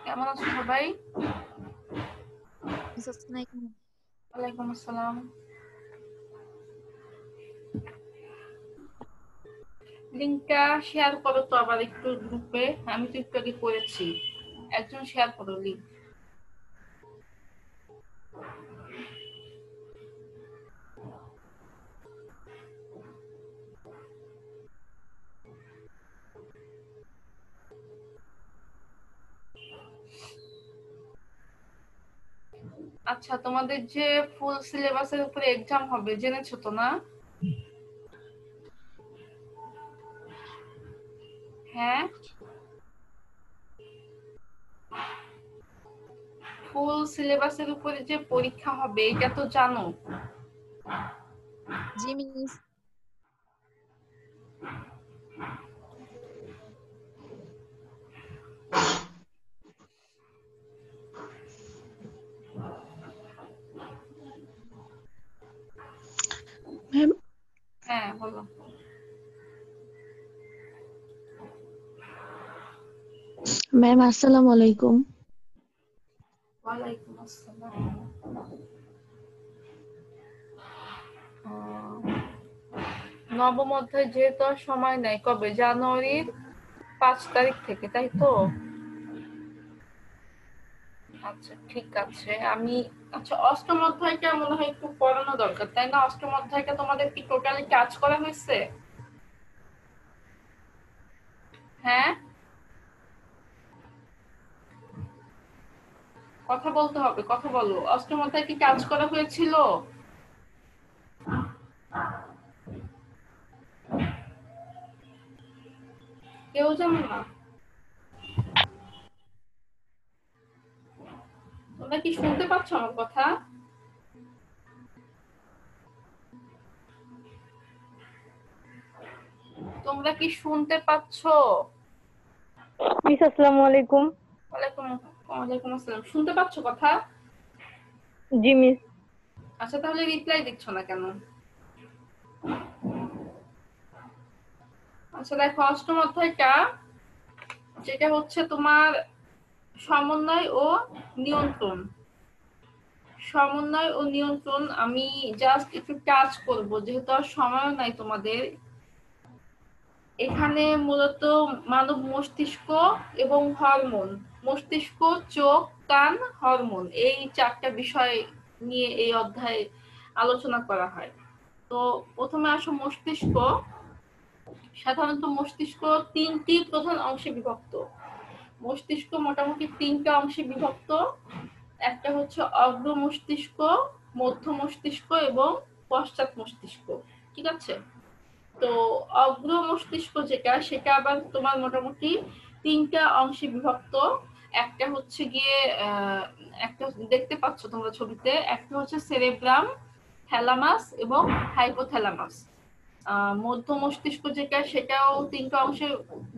কেমন আছো সবাই? ওয়ালাইকুম আসসালাম। লিংকটা শেয়ার করো তো আবার একটু গ্রুপে। আমি তো একটু আগে করেছি, একজন শেয়ার করো লিংক। আচ্ছা, তোমাদের যে ফুল সিলেবাসের উপরে এক্সাম হবে জেনেছো তো না? হ্যাঁ, ফুল সিলেবাসের উপরে যে পরীক্ষা হবে এটা তো জানো? জি মিস। ম্যাম হ্যাঁ বলো। ম্যাম আসসালামু আলাইকুম। ওয়ালাইকুম আসসালাম। নবম অধ্যায় যেহেতু আর সময় নাই, কবে? জানুয়ারির 5 তারিখ থেকে, তাই তো? আচ্ছা ঠিক আছে। আচ্ছা, অষ্টম অধ্যায়টা মনে হয় একটু পড়ানো দরকার, তাই না? অষ্টম অধ্যায়টা তোমাদের কি টোটালি কাজ করা হয়েছে? হ্যাঁ, কথা বলতে হবে, কথা বলো। অষ্টম অধ্যায় কি কাজ করা হয়েছিল? কেউ জানো না? তোমরা কি শুনতে পাচ্ছ আমার কথা? তোমরা কি শুনতে পাচ্ছ? মিস আসসালামু আলাইকুম। ওয়ালাইকুম আসসালাম। শুনতে পাচ্ছ কথা? জি মিস। আচ্ছা, তাহলে রিপ্লাই দিচ্ছ না কেন? আচ্ছা দেখো, অষ্টম অধ্যায়টা যেটা হচ্ছে তোমার সমন্বয় ও নিয়ন্ত্রণ। সমন্বয় ও নিয়ন্ত্রণ আমি জাস্ট একটু টাচ করব, যেহেতু আর সময় নাই তোমাদের। এখানে মূলত মানব মস্তিষ্ক এবং হরমোন, মস্তিষ্ক, চোখ, কান, হরমোন, এই 4টা বিষয় নিয়ে এই অধ্যায়ে আলোচনা করা হয়। তো প্রথমে আসো মস্তিষ্ক। সাধারণত মস্তিষ্ক 3টি প্রধান অংশে বিভক্ত। মস্তিষ্ক মোটামুটি 3টা অংশে বিভক্ত। একটা হচ্ছে অগ্র মস্তিষ্ক, মধ্য মস্তিষ্ক এবং পশ্চাৎ মস্তিষ্ক। ঠিক আছে? তো অগ্র মস্তিষ্ক যেটা, সেটা আবার তোমার মোটামুটি 3টা অংশে বিভক্ত। একটা হচ্ছে গিয়ে একটা দেখতে পাচ্ছ তোমরা ছবিতে, একটা হচ্ছে সেরেব্রাম, থ্যালামাস এবং হাইপোথ্যালামাস। মধ্য মস্তিষ্ক যেটা, সেটাও 3টা অংশে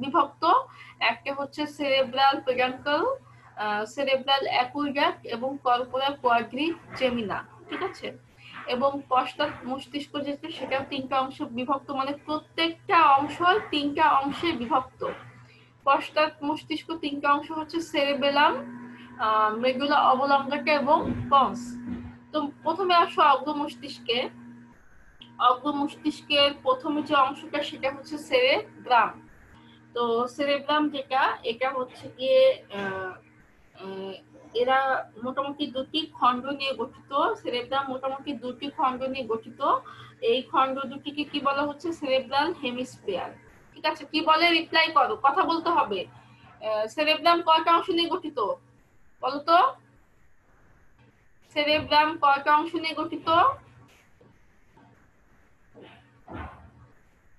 বিভক্ত। একটা হচ্ছে সেরেব্রাল পেডান্টাল, সেরেব্রাল অ্যাকুইডাক্ট এবং কর্পোরা কোয়াড্রিজেমিনা। ঠিক আছে? এবং পশ্চাৎ মস্তিষ্ক যেটা, সেটাও 3টা অংশ বিভক্ত, মানে প্রত্যেকটা অংশ 3টা অংশে বিভক্ত। পশ্চাৎ মস্তিষ্ক 3টা অংশ হচ্ছে সেরেবেলাম, মেডুলা অবলঙ্গাটা এবং পন্স। তো প্রথমে আসো অগ্র মস্তিষ্কে। অগ্র মস্তিষ্কের প্রথমে যে অংশটা, সেটা হচ্ছে সেরেব্রাম। তো সেরেব্রাম যেটা, এটা হচ্ছে গিয়ে এরা মোটামুটি 2টি খণ্ড নিয়ে গঠিত। সেরেব্রাম মোটামুটি 2টি খণ্ড নিয়ে গঠিত। এই খণ্ড দুটিকে কি বলা হচ্ছে? Cerebral hemisphere. ঠিক আছে? কি বলে? রিপ্লাই করো, কথা বলতে হবে। সেরেব্রাম কয়টা অংশ নিয়ে গঠিত বলো তো? সেরেব্রাম কয়টা অংশ নিয়ে গঠিত?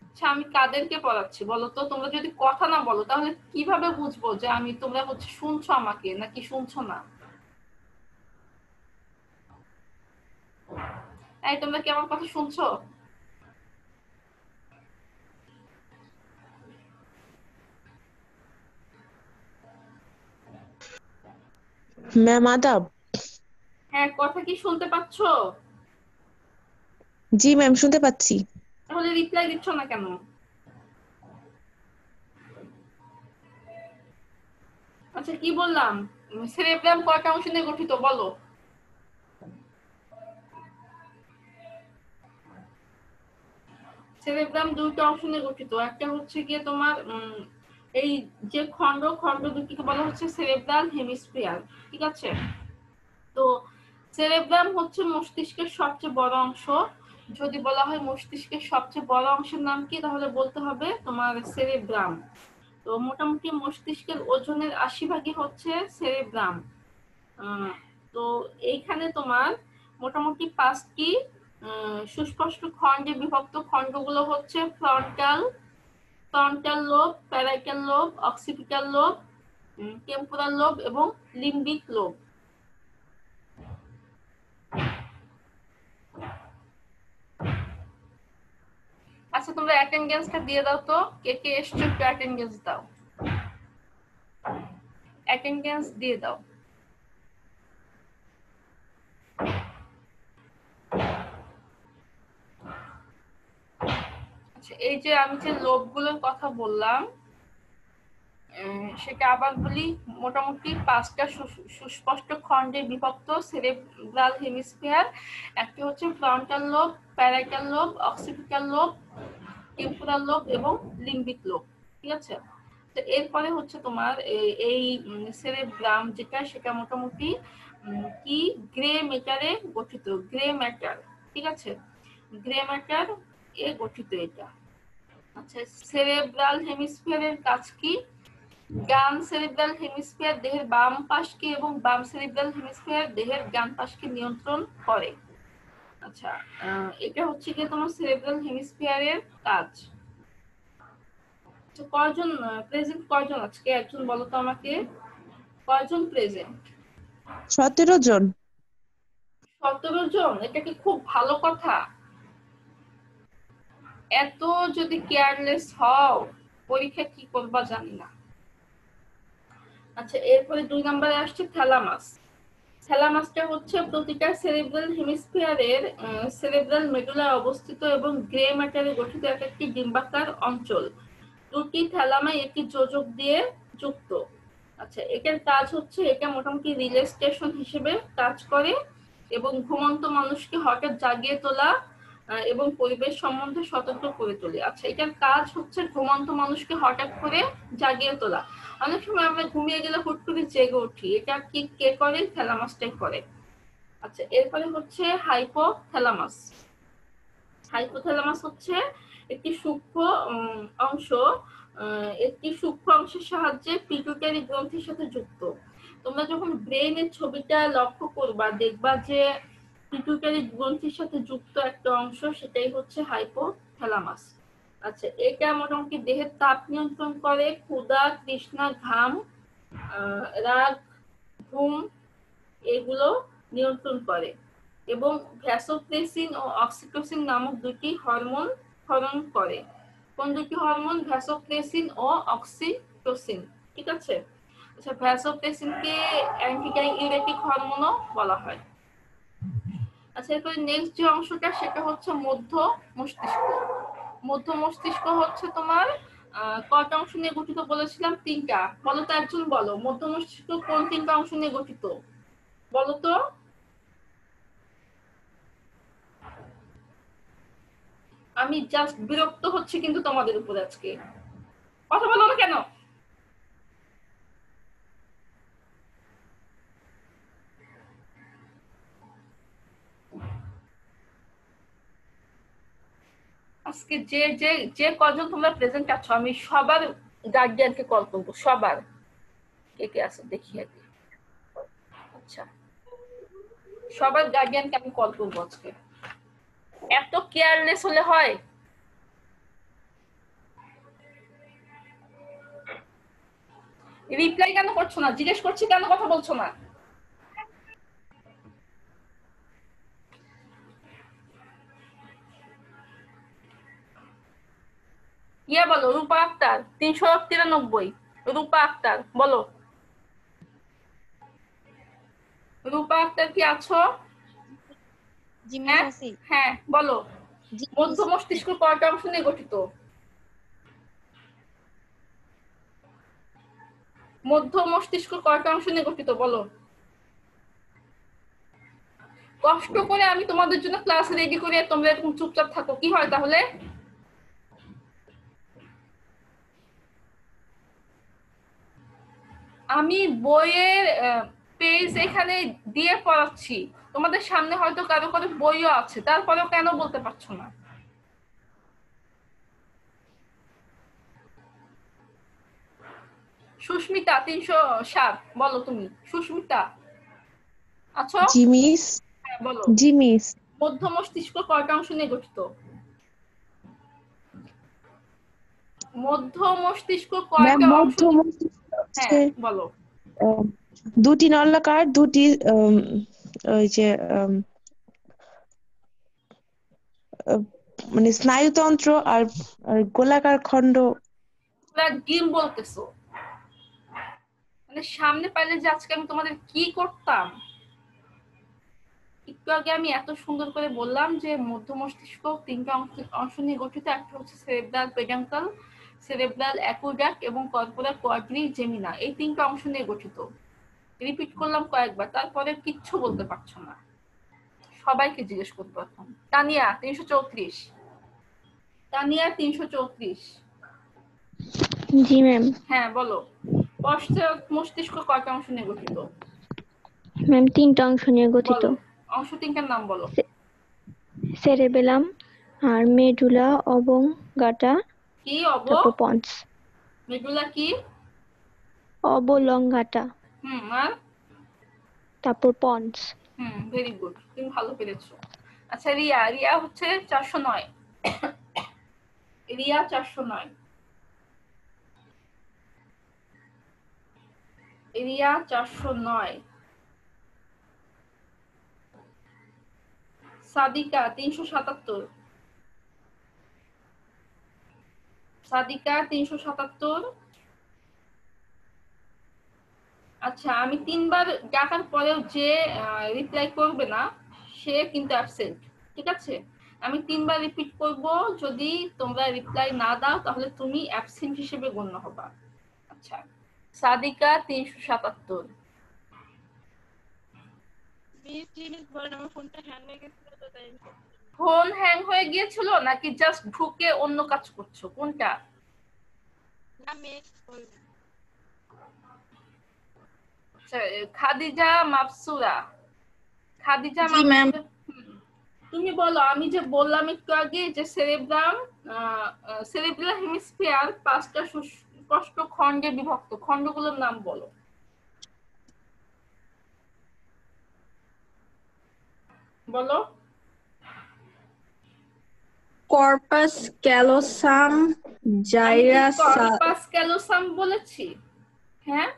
আচ্ছা, আমি কাদেরকে পড়াচ্ছি বলো তো? তোমরা যদি কথা না বলো তাহলে কিভাবে বুঝবো যে তোমরা হচ্ছে শুনছো আমাকে নাকি শুনছো না? এই, তোমরা কি আমার কথা শুনছো? ম্যাম আদাব। হ্যাঁ, কথা কি শুনতে পাচ্ছো? জি ম্যাম, শুনতে পাচ্ছি। তাহলে রিপ্লাই দিচ্ছ না কেন? আচ্ছা কি বললাম, সেরেব্রাম কয়টা অংশ নিয়ে গঠিত বলো? সেরেব্রাম দুইটা অংশ নিয়ে গঠিত। একটা হচ্ছে গিয়ে তোমার এই যে খন্ড খন্ড দুটিকে বলা হচ্ছে সেরেব্রাল হেমিস্ফিয়ার, ঠিক আছে? তো সেরেব্রাম হচ্ছে মস্তিষ্কের সবচেয়ে বড় অংশ। যদি বলা হয় মস্তিষ্কের সবচেয়ে বড় অংশের নাম কি, তাহলে বলতে হবে তোমার সেরেব্রাম। তো মোটামুটি মস্তিষ্কের ওজনের 80 ভাগই হচ্ছে সেরেব্রাম। তো এইখানে তোমার মোটামুটি 5টি সুস্পষ্ট খণ্ডে বিভক্ত। খণ্ডগুলো হচ্ছে frontal lobe, parietal lobe, occipital lobe, temporal lobe এবং লিম্বিক লোব। আচ্ছা তোমরা অ্যাটেন্ডেন্সটা দিয়ে দাও তো, কে কে এসছো একটু অ্যাটেন্ডেন্স দাও, অ্যাটেন্ডেন্স দিয়ে দাও। আচ্ছা এই যে আমি যে লোবগুলোর কথা বললাম সেটা আবার বলি, মোটামুটি 5টা সুস্পষ্ট খণ্ডে বিভক্ত সেরেব্রাল হেমিস্ফিয়ার। একটি হচ্ছে frontal lobe, parietal lobe, occipital lobe, temporal lobe এবং লিম্বিক লোব, ঠিক আছে? তো এরপরে হচ্ছে তোমার এই সেরেব্রাম যেটা, সেটা মোটামুটি কি গ্রে ম্যাটারে গঠিত, গ্রে ম্যাটার, ঠিক আছে? গ্রে ম্যাটার এ গঠিত এটা। আচ্ছা সেরেব্রাল হেমিস্ফিয়ারের কাজ কি? ডান সেরিব্রাল হেমিস্ফিয়ার দেহের বাম পাশকে এবং বাম সেরিব্রাল হেমিস্ফিয়ার দেহের ডান পাশকে নিয়ন্ত্রণ করে। আচ্ছা এটা হচ্ছে কি তোমার সেরিব্রাল হেমিস্ফিয়ারের কাজ। তো কয়জন প্রেজেন্ট, কয়জন আজকে একজন বলো তো আমাকে, কয়জন প্রেজেন্ট? 17 জন। 17 জন? এটা কি খুব ভালো কথা? এত যদি কেয়ারলেস হও পরীক্ষা কি করবা জানি না। আচ্ছা এরপরে 2 নম্বরে আসছে থ্যালামাস। থ্যালামাসটা হচ্ছে প্রতিটা সেরিব্রাল হেমিস্ফিয়ারের সেরিব্রাল মেডুলায় অবস্থিত এবং গ্রে ম্যাটারে গঠিত একটি ডিম্বাকার অঞ্চল। 2টি থ্যালামাই একটি যোজক দিয়ে যুক্ত। আচ্ছা এটার কাজ হচ্ছে, এটা মোটামুটি রিলে স্টেশন হিসেবে কাজ করে এবং ঘুমন্ত মানুষকে হঠাৎ জাগিয়ে তোলা এবং পরিবেশ সম্বন্ধে সতর্ক করে তোলে। আচ্ছা এটার কাজ হচ্ছে ঘুমন্ত মানুষকে হঠাৎ করে জাগিয়ে তোলা। অনেক সময় আমরা ঘুমিয়ে গেলে হুট করে জেগে উঠি, এটা কি কে করে? থ্যালামাসটাই করে। আচ্ছা এরপরে হচ্ছে হাইপোথ্যালামাস। হাইপোথ্যালামাস হচ্ছে একটি সূক্ষ্ম অংশ, একটি সূক্ষ্ম অংশের সাহায্যে পিটুইটারি গ্রন্থির সাথে যুক্ত। তোমরা যখন ব্রেইনের ছবিটা লক্ষ্য করবা দেখবা যে পিটুইটারি গ্রন্থির সাথে যুক্ত একটা অংশ, সেটাই হচ্ছে হাইপোথ্যালামাস। আচ্ছা এটা মোটামুটি দেহের তাপ নিয়ন্ত্রণ করে, ক্ষুধা, তৃষ্ণা, ঘাম, রাগ, ঘুম এগুলো নিয়ন্ত্রণ করে এবং ভ্যাসোপ্রেসিন ও অক্সিটোসিন নামক 2টি হরমোন ক্ষরণ করে। কোন 2টি হরমোন? ভ্যাসোপ্রেসিন ও অক্সিটোসিন, ঠিক আছে? আচ্ছা ভ্যাসোপ্রেসিনকে অ্যান্টিডাইউরেটিক হরমোনও বলা হয়। আচ্ছা এরপরে নেক্সট যে অংশটা সেটা হচ্ছে মধ্য মস্তিষ্ক। মধ্য মস্তিষ্ক হচ্ছে তোমার কয়টা অংশ নিয়ে গঠিত বলেছিলাম? 3টা। বলো তো একজন বলো, মধ্য মস্তিষ্ক কোন 3টা অংশ নিয়ে গঠিত বলো তো? আমি জাস্ট বিরক্ত হচ্ছে কিন্তু তোমাদের উপর আজকে, কথা বলো না কেন? আজকে যে যে যে কজন তোমরা প্রেজেন্ট আছো আমি সবার গার্ডিয়ানকে কল করবো, সবার। কে কে আছে দেখি আগে। আচ্ছা সবার গার্ডিয়ানকে আমি কল করবো আজকে। এত কেয়ারলেস হলে হয়? রিপ্লাই কেন করছো না? জিজ্ঞেস করছি কেন কথা বলছো না? ইয়া বলো, রূপা আক্তার 393। রূপা আক্তার বলো, রূপা আক্তার কি আছো? জি মিস হ্যাঁ আসি। হ্যাঁ বলো। জি মধ্য মস্তিষ্ক কয়টা অংশ নিয়ে গঠিত? মধ্য মস্তিষ্ক কয়টা অংশ নিয়ে গঠিত বলো? কষ্ট করে আমি তোমাদের জন্য ক্লাস রেডি করে তোমরা এরকম চুপচাপ থাকো, কি হয় তাহলে? আমি বইয়ের পেজ এখানে দিয়ে পড়াচ্ছি, তোমাদের সামনে হয়তো কারো কারো বইও আছে, তারপরেও কেন বলতে পারছো না? সুস্মিতা 307 বলো তুমি। সুস্মিতা আছো? জি মিস। হ্যাঁ বলো। জি মিস। মধ্য মস্তিষ্ক কয়টা অংশ নিয়ে গঠিত? মধ্য মস্তিষ্ক ম্যাম কয়টা অংশ মধ্য নিয়ে? মস্তিষ্ক হ্যাঁ হচ্ছে বলো। দুটি নলাকার, দুটি ওই যে আহ, মানে স্নায়ুতন্ত্র আর আর গোলাকার খণ্ড। তোমরা ডিম বলতেছো, মানে সামনে পাইলে যে আজকে আমি তোমাদের কি করতাম। একটু আগে আমি এত সুন্দর করে বললাম যে মধ্য মস্তিষ্ক তিনটা অংশ নিয়ে গঠিত। একটা হচ্ছে সেরেব্রাল পেডাঙ্কাল, সেরেব্রাল অ্যাকুইডাক্ট এবং কর্পোরা কোয়াড্রি জেমিনা, এই তিনটা অংশ নিয়ে গঠিত। রিপিট করলাম কয়েকবার, তারপরে কিচ্ছু বলতে পারছো না। সবাইকে জিজ্ঞেস করতে পারতাম। তানিয়া 334। তানিয়া 334। জি ম্যাম। হ্যাঁ বলো। পশ্চাৎ মস্তিষ্ক কয়টা অংশ নিয়ে গঠিত? ম্যাম 3টা অংশ নিয়ে গঠিত। বলো, অংশ তিনটার নাম বলো। সেরেবেলাম আর মেডুলা অবলঙ্গাটা, কি তারপর পন্স। মেডুলা কি? অবলঙ্গাটা, আর তারপর পন্স। ভেরি গুড, তুমি ভালো পেরেছো। আচ্ছা রিয়া, রিয়া হচ্ছে 409। রিয়া 409। রিয়া 409। সাদিকা 377। সাদিকা 377। আচ্ছা, আমি 3বার ডাকার পরেও যে রিপ্লাই করবে না সে কিন্তু অ্যাবসেন্ট, ঠিক আছে? আমি 3বার রিপিট করব, যদি তোমরা রিপ্লাই না দাও তাহলে তুমি অ্যাবসেন্ট হিসেবে গণ্য হবা। আচ্ছা, সাদিকা 377। ফোন হ্যাং হয়ে গিয়েছিল নাকি জাস্ট ঢুকে অন্য কাজ করছো, কোনটা? আচ্ছা, খাদিজা মাফসুরা। খাদিজা জি ম্যাম। মাফসুরা, তুমি বলো। আমি যে বললাম একটু আগে যে সেরেব্রাম, সেরেব্রাল হেমিস্ফিয়ার 5টা সুস্পষ্ট খণ্ডে বিভক্ত, খণ্ডগুলোর নাম বলো। বলো। কর্পাস ক্যালোসাম, আমি কি জাইরাস। কর্পাস ক্যালোসাম বলেছি? হ্যাঁ,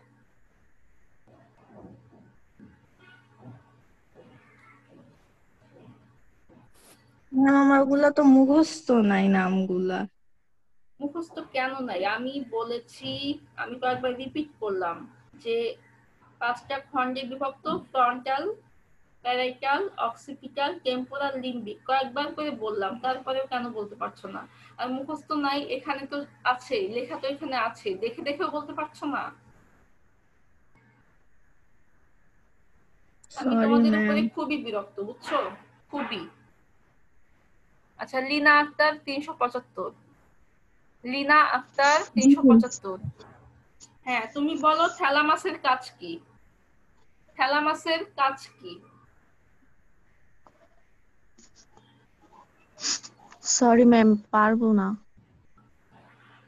আমার ওগুলা তো মুখস্থ নাই নামগুলা। মুখস্থ কেন নাই? আমি বলেছি, আমি কয়েকবার রিপিট করলাম যে 5টা খণ্ডে বিভক্ত, ফ্রন্টাল, প্যারাইটাল, অক্সিপিটাল, টেম্পোরাল, লিম্বিক, কয়েকবার করে বললাম, তারপরেও কেন বলতে পারছো না? আর মুখস্থ নাই এখানে তো আছে, লেখা তো এখানে আছে, দেখে দেখেও বলতে পারছো না? আমি সরি তোমাদের ম্যাম। উপরে খুবই বিরক্ত, বুঝছো? খুবই। আচ্ছা, লিনা আক্তার 375। লিনা আক্তার জি মিস। 375। হ্যাঁ, তুমি বলো থ্যালামাসের কাজ কি? থ্যালামাসের কাজ কি? সরি ম্যাম, পারবো না।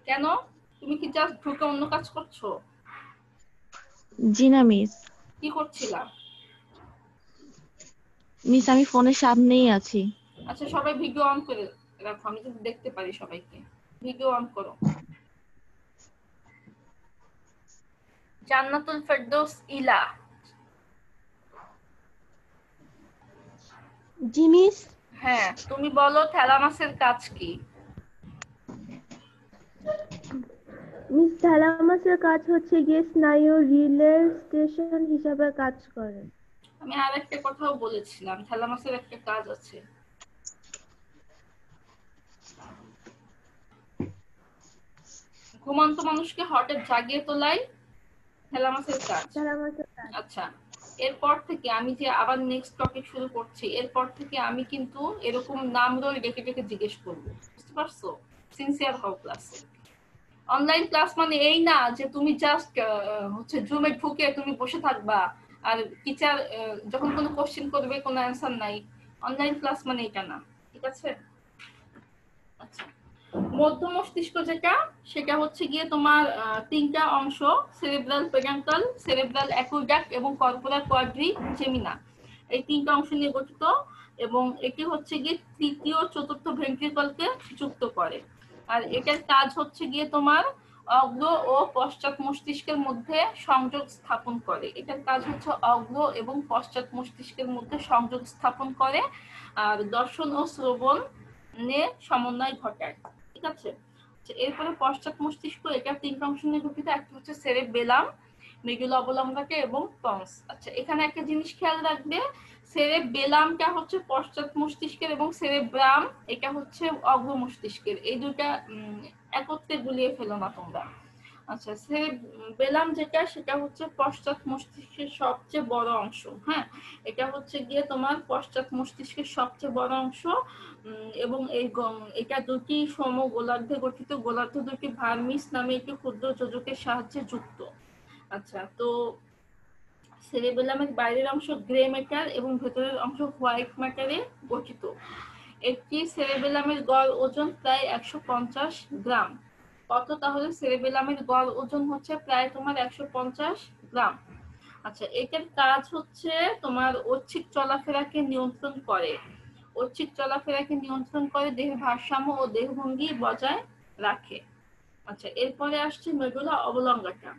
কেন? তুমি কি জাস্ট ঢুকে অন্য কাজ করছো? জি না মিস। কি করছিলা? মিস আমি ফোনের সামনেই আছি। আচ্ছা, সবাই ভিডিও অন করে রাখো, আমি যদি দেখতে পারি সবাইকে। ভিডিও অন করো। জান্নাতুল ফেরদৌস ইলা। জি মিস। হ্যাঁ, তুমি বলো থ্যালামাসের কাজ কি? মিস থ্যালামাসের কাজ হচ্ছে গিয়ে স্নায়ু রিলে স্টেশন হিসাবে কাজ করে। আমি আরেকটা কথাও বলেছিলাম, থ্যালামাসের একটা কাজ আছে। ঘুমন্ত মানুষকে হঠাৎ জাগিয়ে তোলাই থ্যালামাসের কাজ। থ্যালামাসের কাজ। আচ্ছা, এরপর থেকে আমি যে আবার নেক্সট টপিক শুরু করছি, এরপর থেকে আমি কিন্তু এরকম নাম রোল ডেকে ডেকে জিজ্ঞেস করবো, বুঝতে পারছো? সিনসিয়ার হও ক্লাসে। অনলাইন ক্লাস মানে এই না যে তুমি জাস্ট হচ্ছে জুমে ঢুকে তুমি বসে থাকবা আর টিচার যখন কোনো কোশ্চেন করবে কোনো অ্যান্সার নাই। অনলাইন ক্লাস মানে এটা না, ঠিক আছে? আচ্ছা, মধ্য মস্তিষ্ক যেটা, সেটা হচ্ছে গিয়ে তোমার তিনটা অংশ, সেরেব্রাল পেডান্টাল, সেরেব্রাল অ্যাকুইডাক্ট এবং কর্পোরাল কোয়াড্রিজেমিনা, এই তিনটা অংশ নিয়ে গঠিত এবং এটি হচ্ছে গিয়ে তৃতীয় চতুর্থ ভেন্ট্রিকলকে যুক্ত করে। আর এটার কাজ হচ্ছে গিয়ে তোমার অগ্র ও পশ্চাৎ মস্তিষ্কের মধ্যে সংযোগ স্থাপন করে। এটার কাজ হচ্ছে অগ্র এবং পশ্চাৎ মস্তিষ্কের মধ্যে সংযোগ স্থাপন করে আর দর্শন ও শ্রবণ নিয়ে সমন্বয় ঘটায়, ঠিক আছে? এরপরে পশ্চাৎ মস্তিষ্ক, এটা তিনটা অংশ নিয়ে গঠিত। একটা হচ্ছে সেরেবেলাম, মেডুলা অবলঙ্গাটা এবং পন্স। আচ্ছা, এখানে একটা জিনিস খেয়াল রাখবে, সেরেবেলামটা হচ্ছে পশ্চাৎ মস্তিষ্কের এবং সেরেব্রাম এটা হচ্ছে অগ্র মস্তিষ্কের। এই দুইটা একত্রে গুলিয়ে ফেলো না তোমরা। আচ্ছা, সেরেবেলাম যেটা, সেটা হচ্ছে পশ্চাৎ মস্তিষ্কের সবচেয়ে বড় অংশ। হ্যাঁ, এটা হচ্ছে গিয়ে তোমার পশ্চাৎ মস্তিষ্কের সবচেয়ে বড় অংশ এবং এটা দুটি সম গোলার্ধে গঠিত। গোলার্ধ দুটি ভার্মিস নামে একটি ক্ষুদ্র যোজকের সাহায্যে যুক্ত। আচ্ছা, তো সেরেবেলামের বাইরের অংশ গ্রে ম্যাটার এবং ভেতরের অংশ হোয়াইট ম্যাটারে গঠিত। একটি সেরেবেলামের গড় ওজন প্রায় 150 গ্রাম। কত তাহলে? সেরেবেলামের গড় ওজন হচ্ছে প্রায় তোমার 150 গ্রাম। আচ্ছা, এটার কাজ হচ্ছে তোমার ঐচ্ছিক চলাফেরাকে নিয়ন্ত্রণ করে। ঐচ্ছিক চলাফেরাকে নিয়ন্ত্রণ করে, দেহের ভারসাম্য ও দেহভঙ্গি বজায় রাখে। আচ্ছা, এরপরে আসছে মেডুলা অবলঙ্গাটা।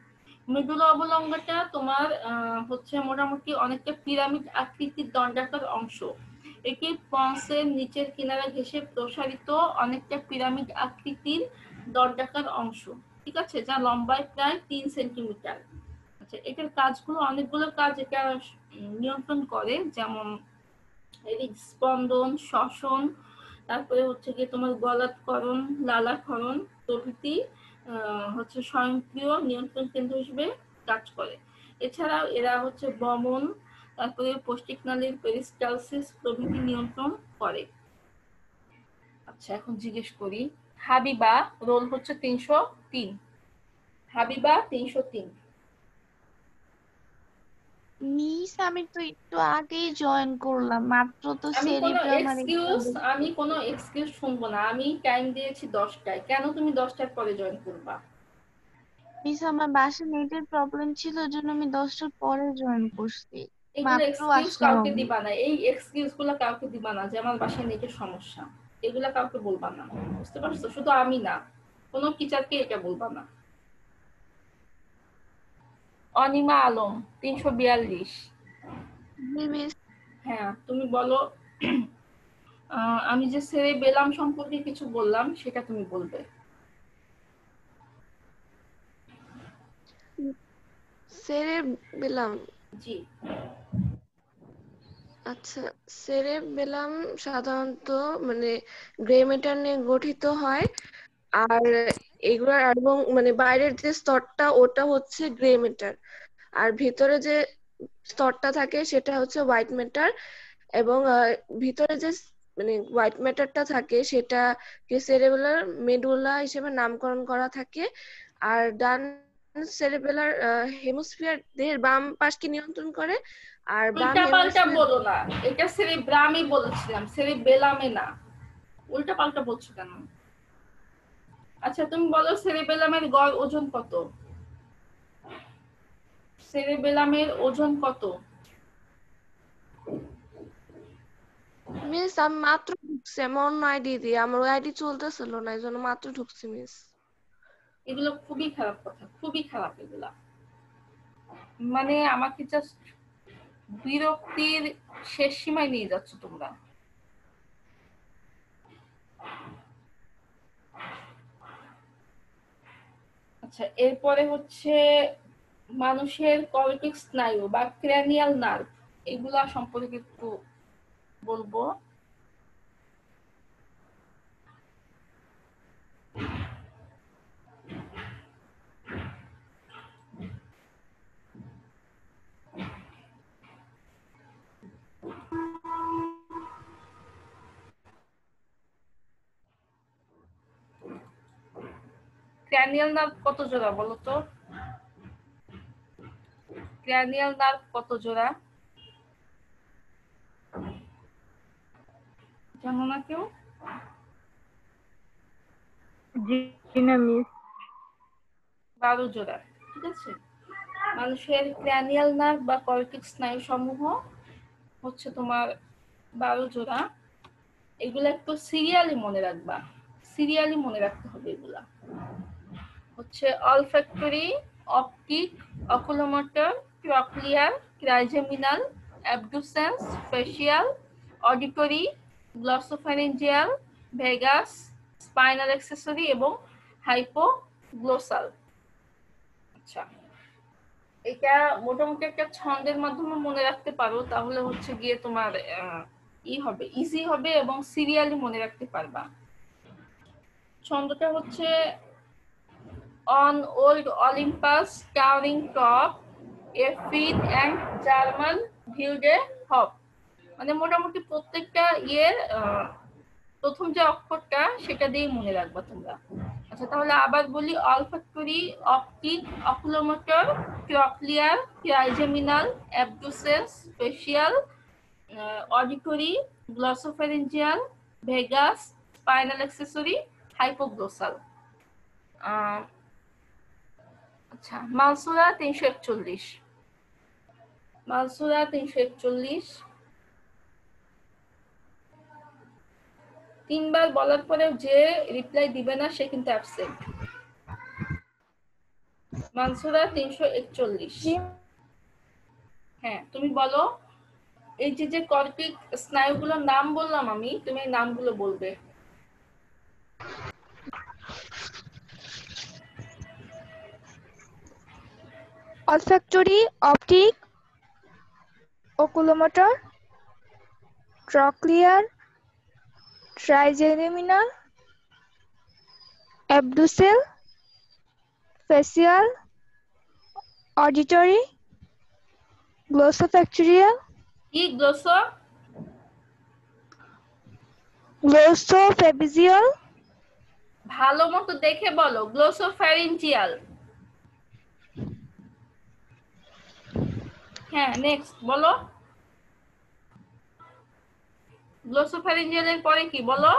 মেডুলা অবলঙ্গাটা তোমার হচ্ছে মোটামুটি অনেকটা পিরামিড আকৃতির দণ্ডাকার অংশ। এটি পন্সের নিচের কিনারা ঘেঁষে প্রসারিত অনেকটা পিরামিড আকৃতির দণ্ডাকার অংশ, ঠিক আছে, যা লম্বায় প্রায় 3 সেন্টিমিটার। আচ্ছা, এটার কাজগুলো, অনেকগুলো কাজ এটা নিয়ন্ত্রণ করে, যেমন হৃদস্পন্দন, শ্বসন, তারপরে হচ্ছে গিয়ে তোমার গলাৎকরণ, লালাক্ষরণ প্রভৃতি হচ্ছে স্বয়ংক্রিয় নিয়ন্ত্রণ কেন্দ্র হিসেবে কাজ করে। এছাড়াও এরা হচ্ছে বমন, তারপরে পৌষ্টিকনালীর পেরিস্টালসিস প্রভৃতি নিয়ন্ত্রণ করে। আচ্ছা, এখন জিজ্ঞেস করি, হাবিবা রোল হচ্ছে 303। হাবিবা 303। মিস আমি তো একটু আগেই জয়েন করলাম, মাত্র তো সেরিব্রাম আর আমি কোনো এক্সকিউজ শুনবো না। আমি টাইম দিয়েছি 10টায়, কেন তুমি 10টার পরে জয়েন করবা? মিস আমার বাসায় নেটের প্রবলেম ছিল, ওই জন্য আমি 10টার পরে জয়েন করছি। এগুলো মাত্র এক্সকিউজ আসলাম কাউকে আমি। দিবা না, এই এক্সকিউজ গুলো কাউকে দিবা না যে আমার বাসায় নেটের সমস্যা, এগুলা কাউকে বলবা না, বুঝতে পারছো? শুধু আমি না, কোনো টিচারকে এটা বলবা না। অনিমা আলম 342। মিস হ্যাঁ, তুমি বলো। আমি যে সেরেবেলাম সম্পর্কে কিছু বললাম সেটা তুমি বলবে। সেরেবেলাম, জি। আচ্ছা, সেরেবেলাম সাধারণত মানে গ্রে ম্যাটার নিয়ে গঠিত হয়। আর এগুলোর এবং মানে বাইরের যে স্তরটা ওটা হচ্ছে গ্রে ম্যাটার, আর ভিতরে যে স্তরটা থাকে সেটা হচ্ছে হোয়াইট ম্যাটার। এবং ভিতরে যে মানে হোয়াইট ম্যাটারটা থাকে সেটাকে সেরেবেলার মেডুলা হিসেবে নামকরণ করা থাকে। আর ডান সেরেবেলার হেমিস্ফিয়ার দেহের বাম পাশকে নিয়ন্ত্রণ করে। আর বাম উল্টা পাল্টা হেমিস্ফিয়ার বলো না, এটা সেরেব্রামই বলেছিলাম, সেরেবেলামে না। উল্টা পাল্টা বলছো কেন? আচ্ছা, তুমি বলো সেরেবেলামের গড় ওজন কত? সেরেবেলামের ওজন কত? মিস আমি মাত্র ঢুকছি, আমার অন্য আইডি দিয়ে, আমার ওই আইডি চলতেছিল না, এই জন্য মাত্র ঢুকছি মিস। এগুলো খুবই খারাপ কথা, খুবই খারাপ এগুলা। মানে আমাকে জাস্ট বিরক্তির শেষ সীমায় নিয়ে যাচ্ছ তোমরা। আচ্ছা, এরপরে হচ্ছে মানুষের কর্টিক স্নায়ু বা ক্র্যানিয়াল নার্ভ, এগুলা সম্পর্কে একটু বলবো। ক্র্যানিয়াল নার্ভ কত জোড়া বলো তো? ক্র্যানিয়াল নার্ভ কত জোড়া জানো না কেউ? জি না মিস। 12 জোড়া। ঠিক আছে, মানুষের ক্র্যানিয়াল নার্ভ বা কর্টেক্স স্নায়ু সমূহ হচ্ছে তোমার 12 জোড়া। এগুলা একটু সিরিয়ালি মনে রাখবা, সিরিয়ালি মনে রাখতে হবে। এগুলা হচ্ছে olfactory, optic, oculomotor, trochlear, trigeminal, abducens, facial, auditory, glossopharyngeal, vagus, spinal accessory এবং হাইপোগ্লোসাল। আচ্ছা, এটা মোটামুটি একটা ছন্দের মাধ্যমে মনে রাখতে পারো, তাহলে হচ্ছে গিয়ে তোমার হবে, ইজি হবে এবং সিরিয়ালি মনে রাখতে পারবা। ছন্দটা হচ্ছে on old Olympus towering top, a feet and German viewed a hop। মানে মোটামুটি প্রত্যেকটা ইয়ের প্রথম যে অক্ষরটা সেটা দিয়ে মনে রাখবা তোমরা। আচ্ছা, তাহলে আবার বলি, olfactory, optic, oculomotor, trochlear, trigeminal, abducens, facial, auditory, glossopharyngeal, vagus, spinal accessory, hypoglossal. আচ্ছা, মালসুরা 341। মালসুরা 341 তিনবার বলার পরেও যে রিপ্লাই দিবে না সে কিন্তু অ্যাবসেন্ট। মানসুরা 341। হ্যাঁ, তুমি বলো। এই যে কর্টিক স্নায়ুগুলোর নাম বললাম আমি, তুমি এই নামগুলো বলবে। olfactory, optic, oculomotor, trochlear, trigeminal, abducens, facial, auditory, glossopharyngeal, কি গ্লোসো? glossopharyngeal, ভালো মতো দেখে বলো, গ্লোসোফ্যারিঞ্জিয়াল। হ্যাঁ, নেক্সট বলো। গ্লোসোফ্যারিঞ্জিয়ালের পরে কি বলো?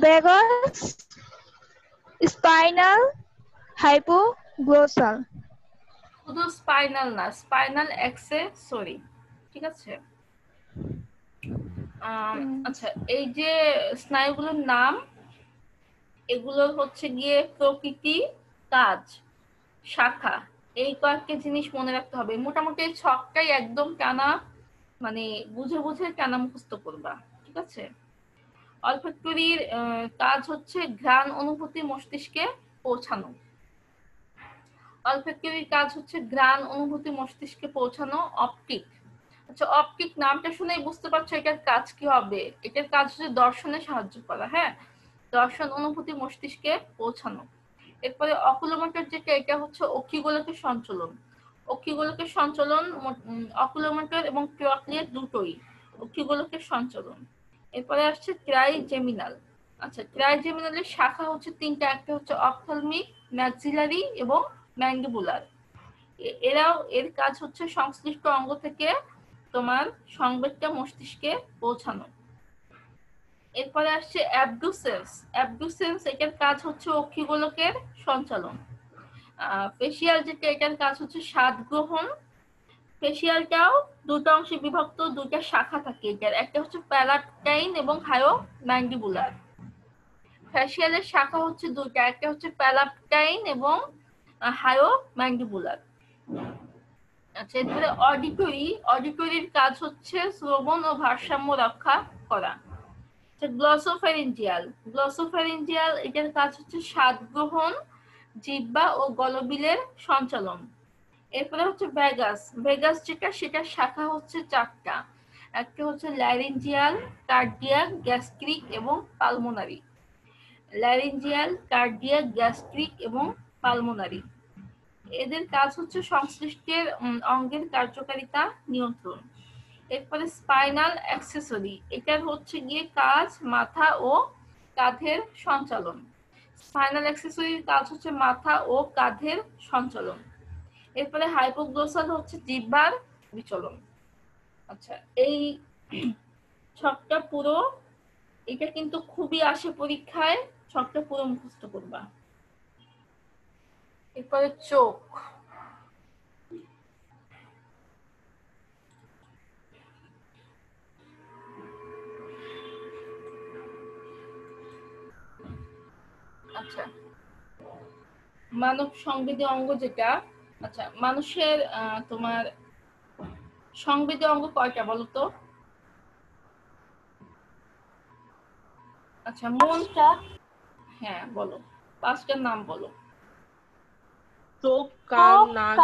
vagus, spinal, hypoglossal। শুধু স্পাইনাল না, স্পাইনাল অ্যাক্সেসরি। ঠিক আছে। আচ্ছা, এই যে স্নায়ুগুলোর নাম, এগুলো হচ্ছে গিয়ে প্রকৃতি, কাজ, শাখা, এই কয়েকটা জিনিস মনে রাখতে হবে। মোটামুটি এই ছকটাই একদম টানা, মানে বুঝে বুঝে টানা মুখস্থ করবা। ঠিক আছে। অলফ্যাক্টরির কাজ হচ্ছে ঘ্রাণ অনুভূতি মস্তিষ্কে পৌঁছানো। অলফ্যাক্টরির কাজ হচ্ছে ঘ্রাণ অনুভূতি মস্তিষ্কে পৌঁছানো। অপটিক, আচ্ছা, অপটিক নামটা শুনেই বুঝতে পারছো এটার কাজ কি হবে। এটার কাজ হচ্ছে দর্শনে সাহায্য করা। হ্যাঁ, দর্শন অনুভূতি মস্তিষ্কে পৌঁছানো। এরপরে অকুলোমোটর যেটা, এটা হচ্ছে অক্ষিগোলকের সঞ্চালন। অক্ষিগোলকের সঞ্চালন, অকুলোমোটর এবং ট্রক্লিয়ার দুটোই অক্ষিগোলকের সঞ্চালন। এরপরে আসছে ট্রাইজেমিনাল। আচ্ছা, ট্রাইজেমিনালের শাখা হচ্ছে তিনটা, একটা হচ্ছে অপথ্যালমিক, ম্যাক্সিলারি এবং ম্যান্ডিবুলার। এর কাজ হচ্ছে সংশ্লিষ্ট অঙ্গ থেকে তোমার সংবেদটা মস্তিষ্কে পৌঁছানো। এরপরে আসছে অ্যাবডুসেন্স। অ্যাবডুসেন্স, এটার কাজ হচ্ছে অক্ষিগোলকের সঞ্চালন। ফেশিয়াল যেটা, এটার কাজ হচ্ছে স্বাদ গ্রহণ। ফেশিয়ালটাও দুটো অংশে বিভক্ত, দুইটা শাখা থাকে এটার, একটা হচ্ছে প্যালাটাইন এবং হায়োম্যান্ডিবুলার। ফেশিয়ালের শাখা হচ্ছে দুইটা, একটা হচ্ছে প্যালাটাইন এবং হায়োম্যান্ডিবুলার। আচ্ছা, এরপরে অডিটরি। অডিটরির কাজ হচ্ছে শ্রবণ ও ভারসাম্য রক্ষা করা। গ্লসোফ্যারিঞ্জিয়াল। গ্লসোফ্যারিঞ্জিয়াল, এটার কাজ হচ্ছে স্বাদ গ্রহণ, জিহ্বা ও গলবিলের সঞ্চালন। এরপরে হচ্ছে ভেগাস। ভেগাস যেটা, সেটার শাখা হচ্ছে চারটা, একটা হচ্ছে ল্যারিঞ্জিয়াল, কার্ডিয়াক, গ্যাস্ট্রিক এবং পালমোনারি। ল্যারিঞ্জিয়াল, কার্ডিয়াক, গ্যাস্ট্রিক এবং পালমোনারি। এদের কাজ হচ্ছে সংশ্লিষ্টের অঙ্গের কার্যকারিতা নিয়ন্ত্রণ। এরপরে স্পাইনাল অ্যাক্সেসরি, এটার হচ্ছে গিয়ে কাজ মাথা ও কাঁধের সঞ্চালন। স্পাইনাল অ্যাক্সেসরির কাজ হচ্ছে মাথা ও কাঁধের সঞ্চালন। এরপরে হাইপোগ্লোসাল হচ্ছে জিহ্বার বিচলন। আচ্ছা, এই ছকটা পুরো, এটা কিন্তু খুবই আসে পরীক্ষায়, ছকটা পুরো মুখস্থ করবা। এরপরে চোখ। আচ্ছা, মানব সংবেদী অঙ্গ যেটা, আচ্ছা মানুষের তোমার সংবেদী অঙ্গ কয়টা বলো তো? আচ্ছা মনটা, হ্যাঁ বলো, 5টার নাম বলো। চোখ, কান, নাক,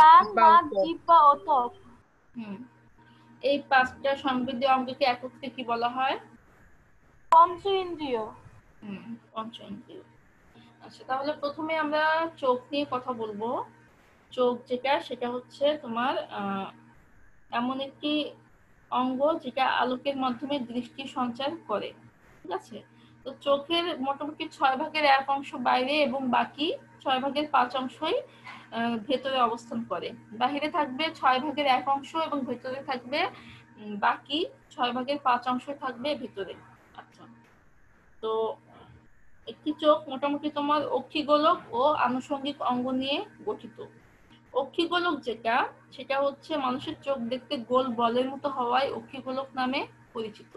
জিহ্বা ও ত্বক। এই 5টা সংবেদী অঙ্গকে একত্রে কি বলা হয়? পঞ্চ ইন্দ্রিয়। পঞ্চ ইন্দ্রিয়। আচ্ছা, তাহলে প্রথমে আমরা চোখ নিয়ে কথা বলবো। চোখ যেটা, সেটা হচ্ছে তোমার এমন একটি অঙ্গ যেটা আলোকের মাধ্যমে দৃষ্টি সঞ্চার করে, ঠিক আছে? তো চোখের মোটামুটি 6 ভাগের 1 অংশ বাইরে এবং বাকি 6 ভাগের 5 অংশই ভেতরে অবস্থান করে। বাহিরে থাকবে 6 ভাগের 1 অংশ এবং ভেতরে থাকবে বাকি 6 ভাগের 5 অংশ থাকবে ভেতরে। আচ্ছা, তো একটি চোখ মোটামুটি তোমার অক্ষিগোলক ও আনুষঙ্গিক অঙ্গ নিয়ে গঠিত। অক্ষিগোলক যেটা, সেটা হচ্ছে মানুষের চোখ দেখতে গোল বলের মতো হওয়ায় অক্ষিগোলক নামে পরিচিত।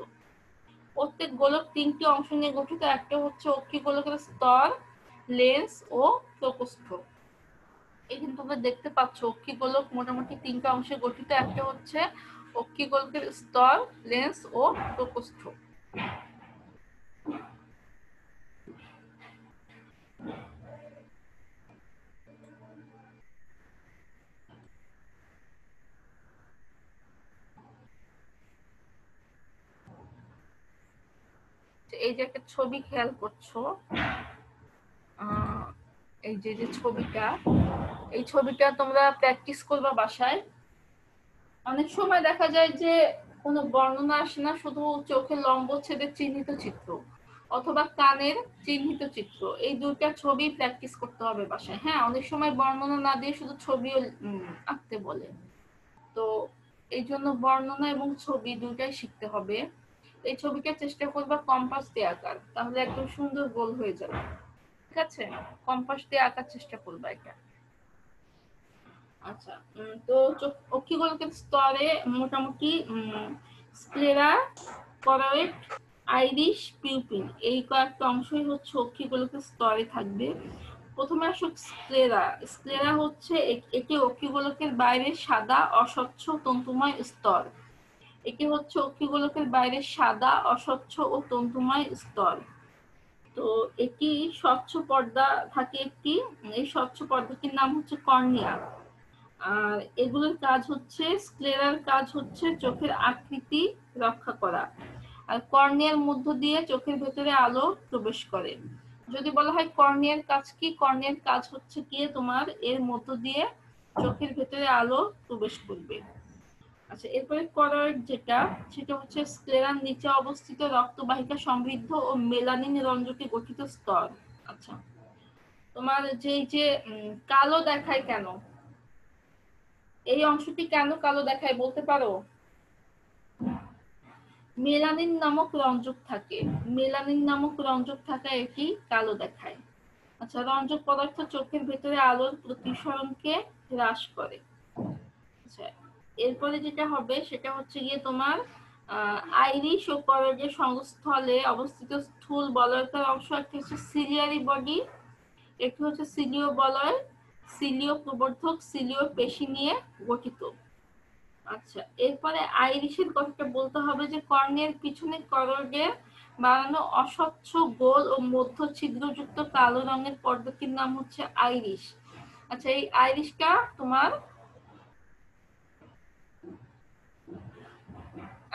প্রত্যেক গোলক 3টি অংশ নিয়ে গঠিত। একটা হচ্ছে অক্ষিগোলকের স্তর, লেন্স ও প্রকোষ্ঠ। এখানে তোমরা দেখতে পাচ্ছ অক্ষিগোলক মোটামুটি 3টা অংশে গঠিত। একটা হচ্ছে অক্ষিগোলকের স্তর, লেন্স ও প্রকোষ্ঠ। এই যে একটা ছবি খেয়াল করছো, এই যে ছবিটা, এই ছবিটা তোমরা প্র্যাকটিস করবা বাসায়। অনেক সময় দেখা যায় যে কোনো বর্ণনা আসে না, শুধু চোখের লম্বচ্ছেদের চিহ্নিত চিত্র অথবা কানের চিহ্নিত চিত্র, এই 2টা ছবি প্র্যাকটিস করতে হবে বাসায়। হ্যাঁ, অনেক সময় বর্ণনা না দিয়ে শুধু ছবিও আঁকতে বলে, তো এই জন্য বর্ণনা এবং ছবি 2টাই শিখতে হবে। এই ছবিটা চেষ্টা করবা কম্পাস দিয়ে আঁকার, তাহলে একদম সুন্দর গোল হয়ে যাবে, ঠিক আছে? কম্পাস দিয়ে আঁকার চেষ্টা করবা এটা। আচ্ছা, তো অক্ষিগোলকের স্তরে মোটামুটি স্ক্লেরা, করোয়েড, আইরিশ, পিউপিল, এই কয়েকটা অংশই হচ্ছে অক্ষিগোলকের স্তরে থাকবে। প্রথমে আসুক স্ক্লেরা। স্ক্লেরা হচ্ছে এটি অক্ষিগোলকের বাইরে সাদা অস্বচ্ছ তন্তুময় স্তর। এটি হচ্ছে অক্ষিগোলকের বাইরে সাদা অস্বচ্ছ ও তন্তুময় স্তর। তো এটি স্বচ্ছ পর্দা থাকে একটি, এই স্বচ্ছ পর্দাটির নাম হচ্ছে কর্নিয়া। আর এগুলোর কাজ হচ্ছে, স্ক্লেরার কাজ হচ্ছে চোখের আকৃতি রক্ষা করা, আর কর্নিয়ার মধ্য দিয়ে চোখের ভেতরে আলো প্রবেশ করে। যদি বলা হয় কর্নিয়ার কাজ কি, কর্নিয়ার কাজ হচ্ছে কি তোমার এর মধ্য দিয়ে চোখের ভেতরে আলো প্রবেশ করবে। আচ্ছা, এরপরে করোয়েড যেটা, সেটা হচ্ছে স্ক্লেরার নিচে অবস্থিত রক্তবাহিকা সমৃদ্ধ ও মেলানিন রঞ্জকে গঠিত স্তর। আচ্ছা, তোমার যে কালো দেখায় কেন, এই অংশটি কেন কালো দেখায় বলতে পারো? মেলানিন নামক রঞ্জক থাকে, মেলানিন নামক রঞ্জক থাকায় এটি কালো দেখায়। আচ্ছা, রঞ্জক পদার্থ চোখের ভেতরে আলোর প্রতিসরণকে হ্রাস করে। আচ্ছা, এরপরে যেটা হবে সেটা হচ্ছে গিয়ে তোমার আইরিশ ও করোয়েডের সংস্থলে অবস্থিত স্থূল বলয়কার অংশ। একটা হচ্ছে সিলিয়ারি বডি, একটি হচ্ছে সিলিও বলয়, সিলিও প্রবর্ধক, সিলিও পেশি নিয়ে গঠিত। আচ্ছা, এরপরে আইরিশের কথাটা বলতে হবে যে কর্নিয়ার পিছনে করোয়েডের বানানো অস্বচ্ছ গোল ও মধ্য ছিদ্রযুক্ত কালো রঙের পর্দাটির নাম হচ্ছে আইরিশ। আচ্ছা, এই আইরিশটা তোমার,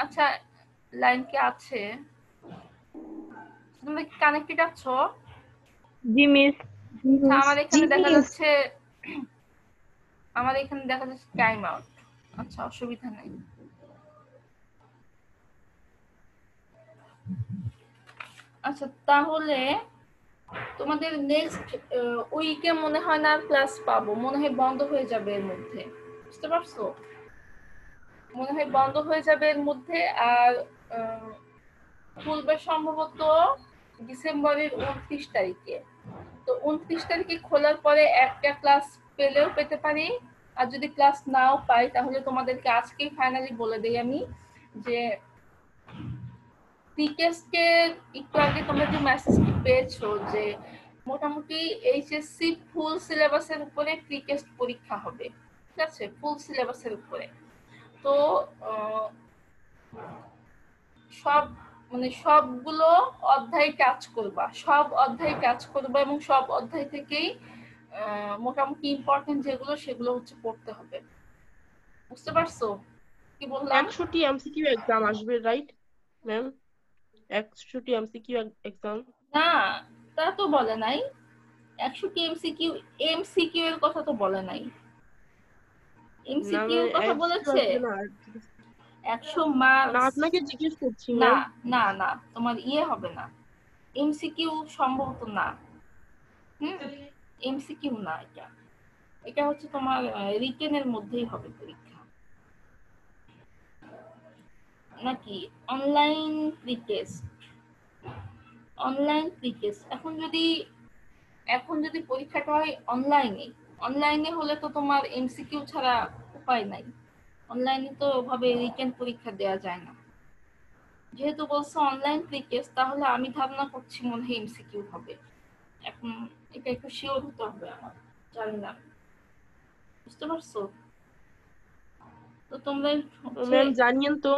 আচ্ছা লাইন কি আছে? তোমরা কি কানেক্টেড আছো? জি মিস। আমার এখানে দেখা যাচ্ছে, আমার এখানে দেখা যাচ্ছে টাইম আউট। আচ্ছা, অসুবিধা নাই। আচ্ছা, তাহলে তোমাদের নেক্সট উইকে মনে হয় না ক্লাস পাবো, মনে হয় বন্ধ হয়ে যাবে এর মধ্যে, বুঝতে পারছো? মনে হয় বন্ধ হয়ে যাবে এর মধ্যে। আর খুলবে সম্ভবত ডিসেম্বরের 29 তারিখে। তো 29 তারিখে খোলার পরে একটা ক্লাস পেলেও পেতে পারি, আর যদি ক্লাস নাও পাই তাহলে তোমাদেরকে আজকেই ফাইনালি বলে দেই আমি যে প্রিটেস্টে একটু আগে তোমরা যে মেসেজটি পেয়েছো যে মোটামুটি এইচএসসি ফুল সিলেবাসের উপরে প্রিটেস্ট পরীক্ষা হবে, ঠিক আছে, ফুল সিলেবাসের উপরে। তো সব মানে সবগুলো অধ্যায় কাজ করবা, সব অধ্যায় কাজ করবা, এবং সব অধ্যায় থেকেই মোটামুটি ইম্পর্টেন্ট যেগুলো সেগুলো হচ্ছে পড়তে হবে, বুঝতে পারছো কি বললাম? 100টি এমসিকিউ এক্সাম আসবে, রাইট ম্যাম? 100টি এমসিকিউ এক্সাম? না, তা তো বলে নাই। 100টি এমসিকিউ এর কথা তো বলে নাই। না এমসিকিউ মানে এর কথা 100 বলেছে। আসবে না? 100 না, মার্কস। আপনাকে জিজ্ঞেস করছি না ম্যাম। না না, তোমার ইয়ে হবে না, এমসিকিউ সম্ভবত না। এমসিকিউ না, এটা এটা হচ্ছে তোমার রিটেনের মধ্যেই হবে পরীক্ষা। নাকি অনলাইন প্রিটেস্ট? অনলাইন প্রিটেস্ট এখন যদি পরীক্ষাটা হয় অনলাইনে হলে তো তোমার এমসিকিউ ছাড়া উপায় নাই। অনলাইনে তো ওভাবে রিটেন পরীক্ষা দেওয়া যায় না। যেহেতু বলছো অনলাইন প্রিটেস্ট, তাহলে আমি ধারণা করছি মনে হয় এমসিকিউ হবে। এখন এটা একটু শিওর হতে হবে আমার, জানি না, বুঝতে পারছো? তো তোমরা ম্যাম জানিয়েন তো,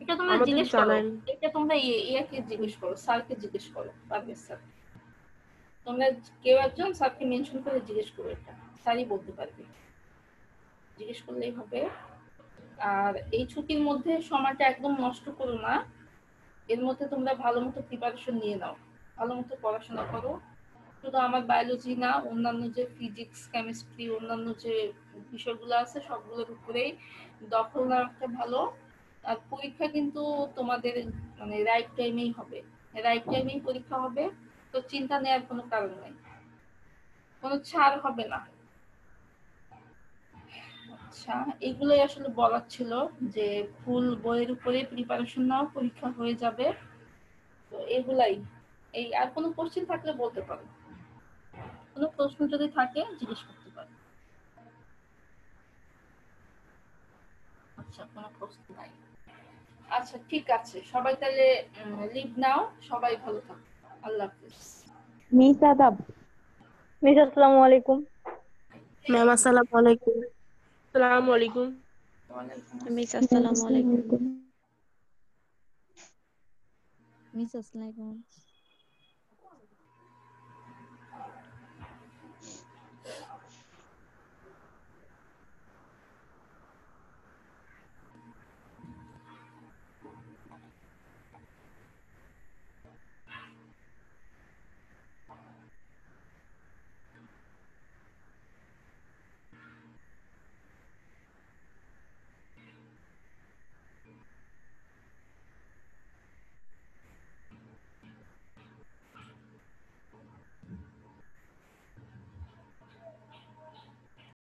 এটা তোমরা আমাদের জিজ্ঞেস করো, জানান। এটা তোমরা ইয়াকে জিজ্ঞেস করো, স্যারকে জিজ্ঞেস করো, পারভেজ স্যার। তোমরা কেউ একজন স্যারকে মেনশন করে জিজ্ঞেস করো, এটা স্যারই বলতে পারবে, জিজ্ঞেস করলেই হবে। আর এই ছুটির মধ্যে সময়টা একদম নষ্ট করো না, এর মধ্যে তোমরা ভালো মতো প্রিপারেশন নিয়ে নাও, ভালো মতো পড়াশোনা করো। শুধু আমার বায়োলজি না, অন্যান্য যে ফিজিক্স, কেমিস্ট্রি, অন্যান্য যে বিষয়গুলো আছে সবগুলোর উপরেই দখল রাখতে ভালো। আর পরীক্ষা কিন্তু তোমাদের মানে রাইট টাইমেই হবে, রাইট টাইমেই পরীক্ষা হবে। তো চিন্তা নেওয়ার কোনো কারণ নেই, কোনো ছাড় হবে না। আচ্ছা, এগুলোই আসলে বলার ছিল যে ফুল বইয়ের উপরে প্রিপারেশন নাও, পরীক্ষা হয়ে যাবে। তো এগুলাই, এই আর কোনো কোশ্চেন থাকলে বলতে পারো, কোনো প্রশ্ন যদি থাকে জিজ্ঞেস করতে পারো। আচ্ছা, কোনো প্রশ্ন নাই। আচ্ছা ঠিক আছে, সবাই তাহলে লিভ নাও, সবাই ভালো থাকো, আল্লাহ হাফেজ। মিস আদাব। মিস আসসালামু আলাইকুম। ম্যাম আসসালামু আলাইকুম। আসসালামু আলাইকুম। ওয়ালাইকুম মিস আসসালাম। আসসালামু আলাইকুম। মিস আসসালামু আলাইকুম।